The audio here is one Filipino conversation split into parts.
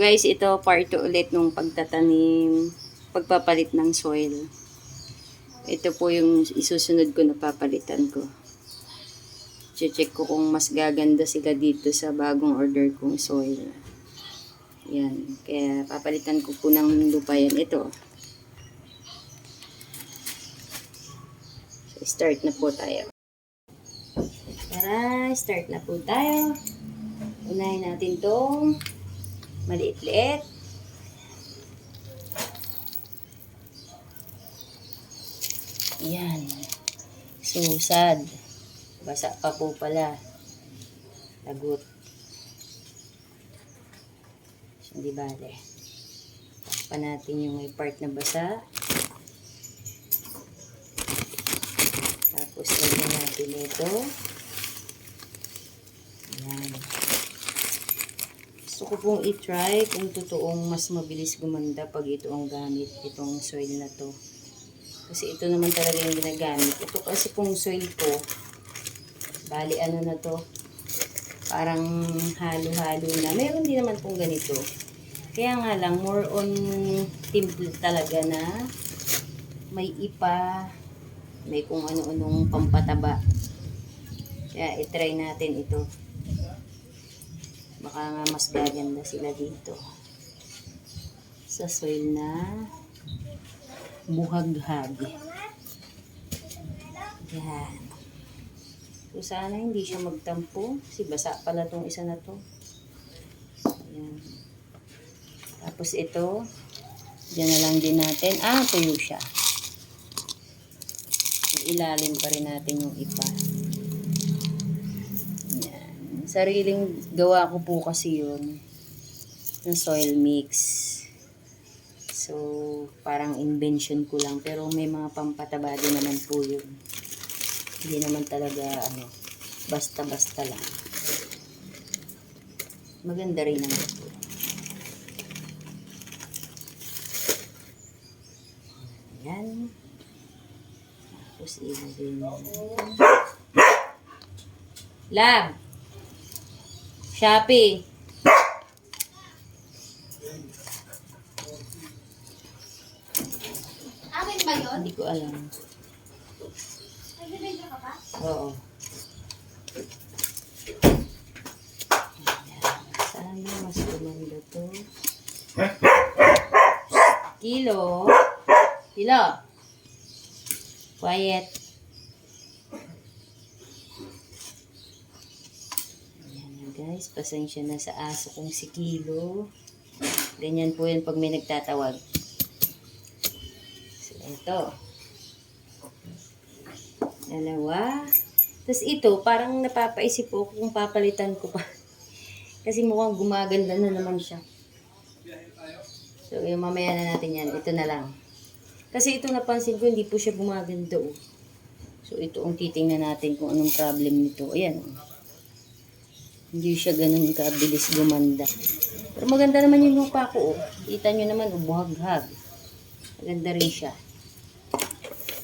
guys, ito part 2 ulit nung pagtatanim, pagpapalit ng soil. Ito po yung isusunod ko na papalitan ko. Check ko kung mas gaganda sila dito sa bagong order kong soil. Yan. Kaya papalitan ko po ng lupa yan. Ito. So, start na po tayo. Tara, start na po tayo. Unahin natin tong maliit-liit. Yan. Susad. Basa pa po pala. Lagot. Hindi bale. Takpan natin yung may part na basa. Tapos lagyan natin ito. Yan. Gusto ko pong i-try kung totoong mas mabilis gumanda pag ito ang gamit, itong soil na to. Kasi ito naman talaga yung ginagamit. Ito kasi pong soil ko, bali ano na to, parang halo-halo na. Meron din naman pong ganito. Kaya nga lang, more on timple talaga na may ipa, may kung ano-anong pampataba. Kaya i-try natin ito. Baka nga mas gaganda sila dito sa soil na buhaghag. Yan. So sana hindi siya magtampo. Kasi basa pala tong isa na to. Yan. Tapos ito, dyan na lang din natin. Tuyo siya. Ilalim pa rin natin yung ipa. Sariling gawa ko po kasi yun ng soil mix. So, parang invention ko lang. Pero may mga pampataba din naman po yun. Hindi naman talaga, basta-basta lang. Maganda rin naman po. Ayan. Tapos, ilagay natin. Lab! Shopee. Amin ba yun? Hindi ko alam. Nagbibigyo ka pa? Oo. Sana mas gumanda to. Kilo. Kilo. Quiet. Guys, pasensya na sa aso kong si Kilo. Ganyan po yun pag may nagtatawag. So, ito. Dalawa. Tapos ito, parang napapaisip po kung papalitan ko pa. Kasi mukhang gumaganda na naman siya. So, yung mamaya na natin yan. Ito na lang. Kasi ito napansin ko, hindi po siya gumaganda. So, ito ang titingnan natin kung anong problem nito. Ayan. Hindi siya ganun kabilis gumanda. Pero maganda naman yung lupa ko. Kita nyo naman, buhaghag. Maganda rin siya.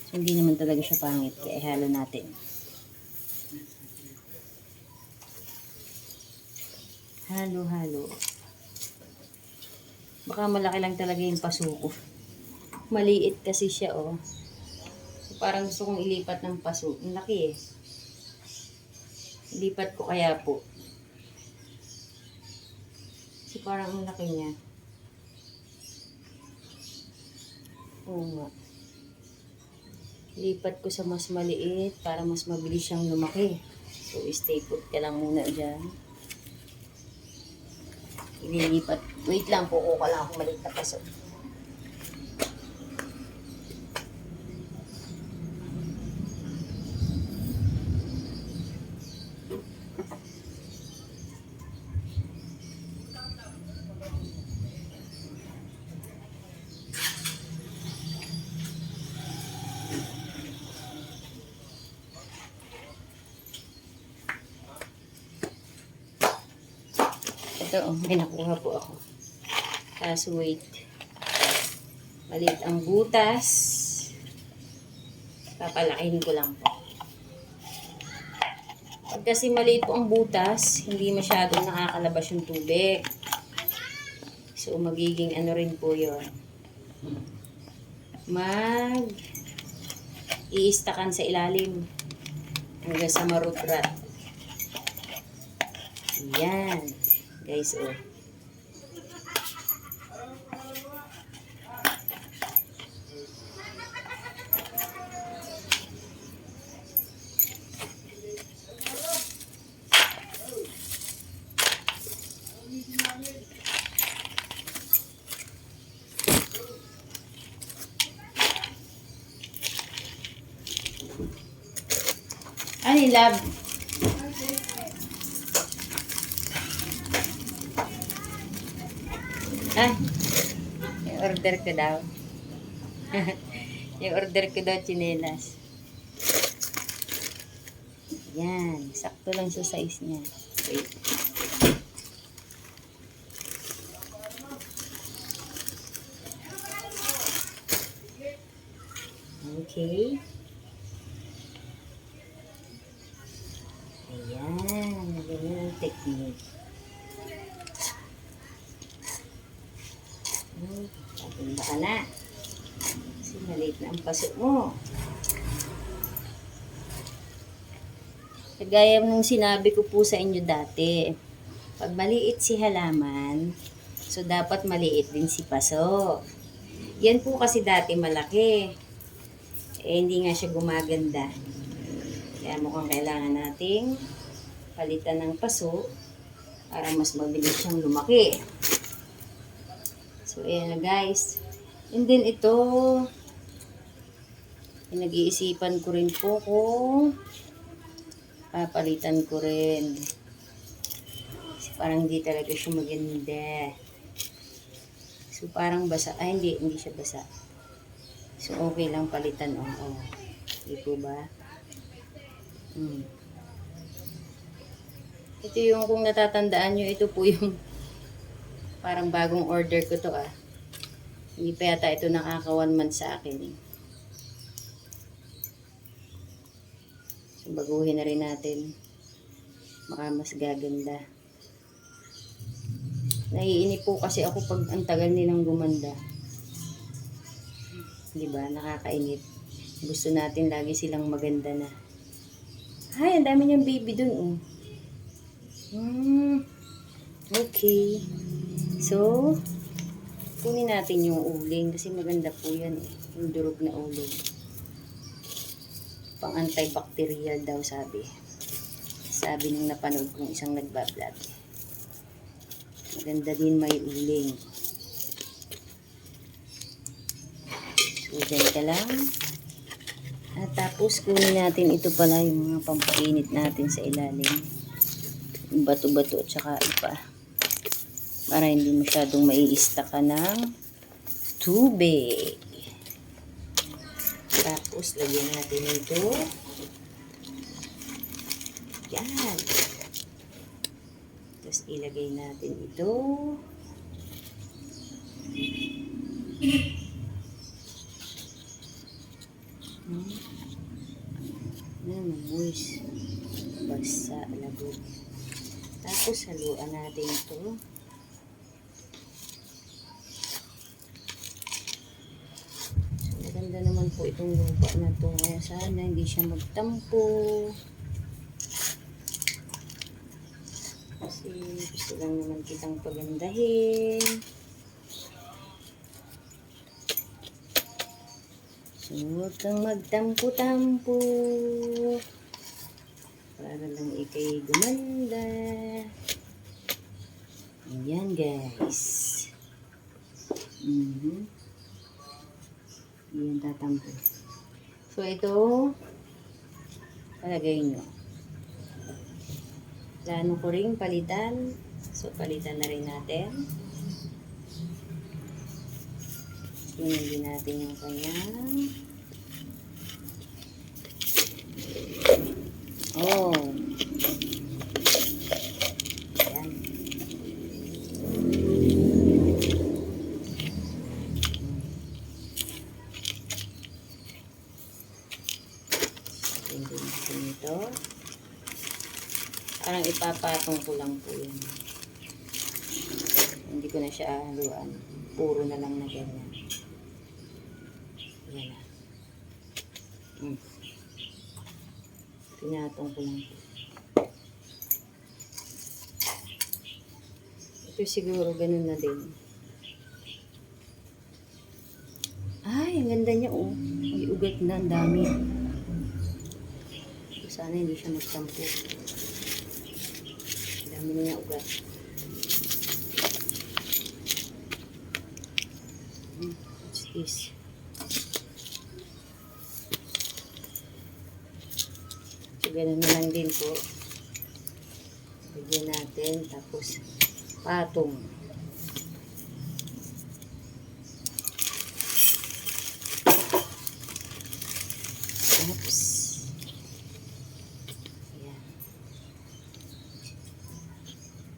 So, hindi naman talaga siya pangit. Kaya ihalo natin. Halo-halo. Baka malaki lang talaga yung paso ko. Maliit kasi siya, So, parang gusto kong ilipat ng paso. Ang laki Ilipat ko kaya po. Kasi parang ang laki niya. Oo nga. Lipat ko sa mas maliit para mas mabilis siyang lumaki. So, stay put ka lang muna dyan. Ililipat. Wait lang po. Kuha lang akong maliit na paso. Ito, may nakuha po ako. Kaso wait. Maliit ang butas. Papalakihin ko lang po. Pag kasi maliit po ang butas, hindi masyadong nakakalabas yung tubig. So, magiging ano rin po yun. Iistakan sa ilalim hanggang sa marudrat. Yan. Guys, oh. Ano yung lab? Ah, yung order ko daw. Yung order ko daw, tsinelas. Yan, sakto lang sa size niya. Wait. Okay. Ayan, ganyan ang technique. Patinda ka na. Kasi maliit na ang paso mo. Kagaya nung sinabi ko po sa inyo dati, pag maliit si halaman, so dapat maliit din si paso. Yan po kasi dati malaki. Hindi nga siya gumaganda. Kaya mukhang kailangan nating palitan ng paso para mas mabilis siyang lumaki. So, ayan na guys. And then ito, nag-iisipan ko rin po kung papalitan ko rin. Kasi parang hindi talaga siya maganda. So, parang basa. Hindi siya basa. So, okay lang palitan. Oo. Hindi po ba? Ito yung kung natatandaan nyo, ito po yung parang bagong order ko to ah. Hindi pa yata ito nakaka 1 month sa akin. So baguhin na rin natin. Baka mas gaganda. Naiinip po kasi ako pag ang tagal nilang gumanda. Diba? Nakakainip. Gusto natin lagi silang maganda na. Ay, ang dami niyang baby dun, oh. Okay. So, kunin natin yung uling kasi maganda po yan, eh. Yung durog na uling. Pang antibacterial daw, sabi. Sabi nung napanood kong isang nagbablog. Maganda din may uling. So, dyan ka lang. At tapos kunin natin ito pala yung mga pampainit natin sa ilalim. Yung bato-bato at saka ipa. Para hindi masyadong maiista ka ng tubig. Tapos lagyan natin ito. Yan. Tapos ilagay natin ito. Moist. Basa, labog. Tapos haluan natin ito. So, maganda naman po itong lupa na ito. Kaya sana hindi siya magtampo. Kasi gusto lang naman kitang pagandahin. So, huwag kang magtampo-tampo. Para lang ikay gumanda. Ayan, guys. Ayan, tatampo. So, ito, palagay nyo. Plano ko rin palitan. So, palitan na rin natin. Hinuli natin yung kanyang ayan. Hindi natin ito. Parang ipapatong ko lang po yun. Hindi ko na siya haluan. Puro na lang na ganyan. Yan na. Pinatong ko lang. Ito siguro ganun na din. Ay, ang ganda niya oh. May ugat na, ang dami. Sana hindi siya magsampo. Ang dami na niya ugat. What's this? So, ganun na lang din po. Bigyan natin. Tapos, patong. Oops. Ayan.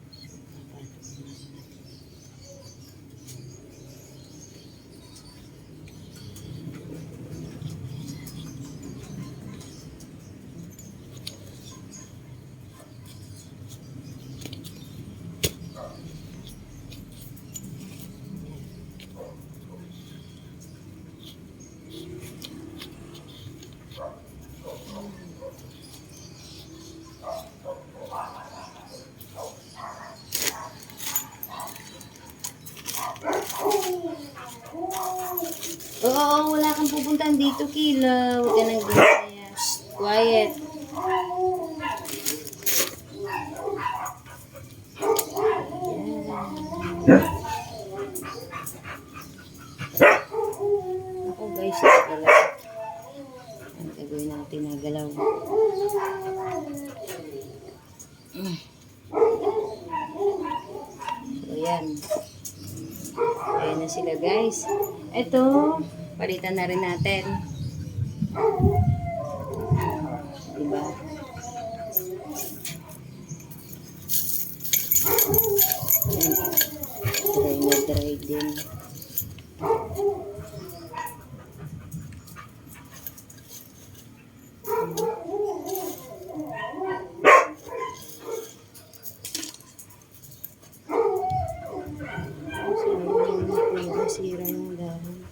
So, papatong natin. Oo, wala kang pupuntahan dito, Kila. Huwag ka nang ganyan. Quiet. Ako guys, galaw. Ang gagawin natin na galaw. So, yan. Ayan na sila guys. Ito, palitan na rin natin. Diba? Ayan. Dry na dry din. Sira yung dahon.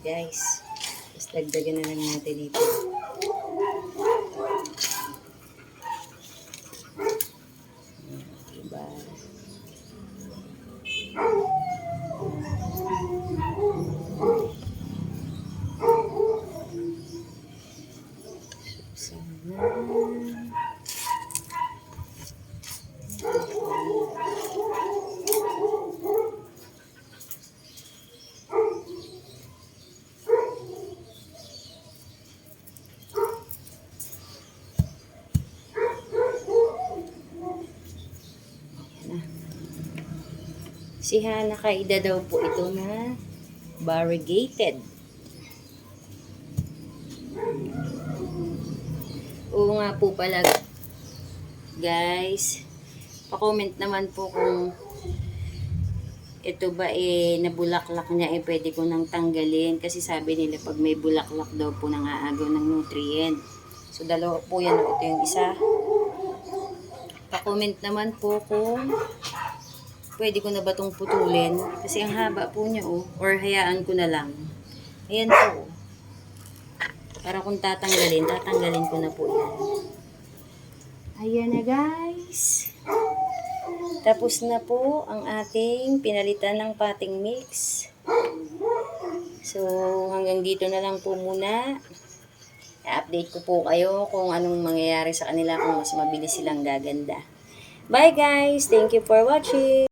Guys, just dagdagan na lang natin dito. Diba? Sana. Si Hana Kaida daw po ito na variegated. Oo nga po pala guys. Pa-comment naman po kung ito ba nabulaklak niya pwede ko nang tanggalin. Kasi sabi nila pag may bulaklak daw po nangaagaw ng nutrient. So dalawa po yan. Ito yung isa. Pa-comment naman po kung pwede ko na ba itong putulin? Kasi ang haba po niya or hayaan ko na lang. Ayan po. Para kung tatanggalin ko na po yan. Ayan na guys. Tapos na po ang ating pinalitan ng potting mix. So hanggang dito na lang po muna. I-update ko po kayo kung anong mangyayari sa kanila kung mas mabilis silang gaganda. Bye guys! Thank you for watching!